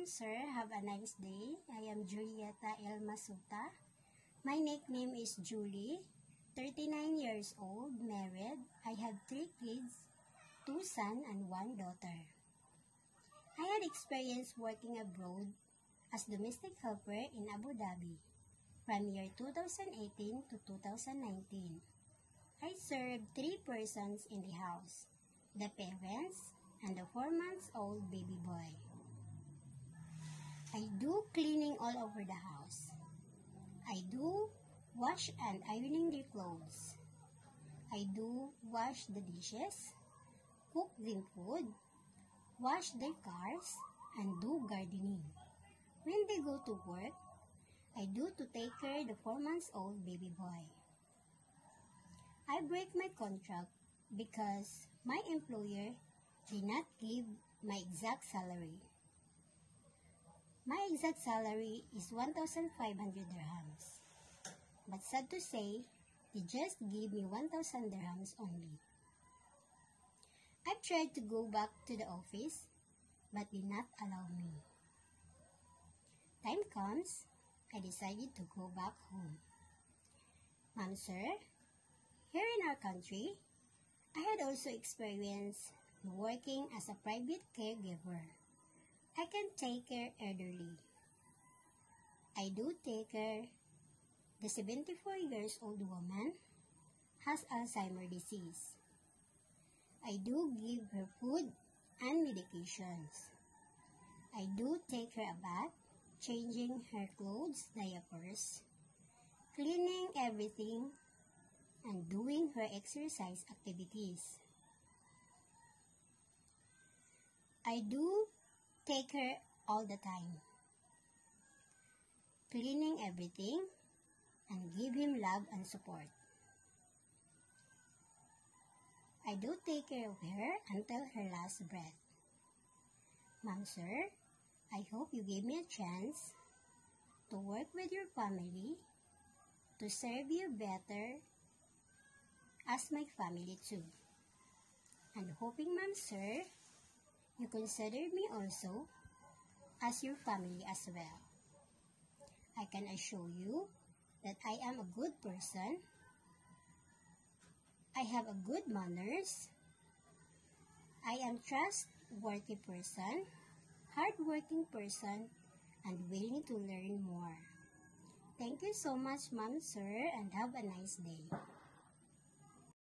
ma'am, sir. Have a nice day. I am Julieta L. Masuta. My nickname is Julie. 39 years old, married. I have 3 kids, 2 sons and 1 daughter. I had experience working abroad as domestic helper in Abu Dhabi from year 2018 to 2019. I served 3 persons in the house, the parents and the 4-month-old baby boy. I do cleaning all over the house. I do wash and ironing their clothes. I do wash the dishes, cook them food, wash their cars, and do gardening. When they go to work, I do to take care of the 4-month-old baby boy. I break my contract because my employer did not give my exact salary. My exact salary is 1,500 dirhams. But sad to say, they just gave me 1,000 dirhams only. I tried to go back to the office, but did not allow me. Time comes, I decided to go back home. Ma'am, sir, here in our country, I had also experienced working as a private caregiver. I can take care elderly. I do take care. The 74 years old woman has Alzheimer's disease. I do give her food and medications. I do take her a bath, changing her clothes, diapers, cleaning everything, and doing her exercise activities. I do take her all the time, cleaning everything, and give him love and support. I do take care of her until her last breath. Ma'am, sir, I hope you give me a chance to work with your family to serve you better as my family too. And hoping, ma'am, sir, you consider me also as your family as well. I can assure you that I am a good person. I have a good manners. I am trustworthy person, hardworking person, and willing to learn more. Thank you so much, ma'am, sir, and have a nice day.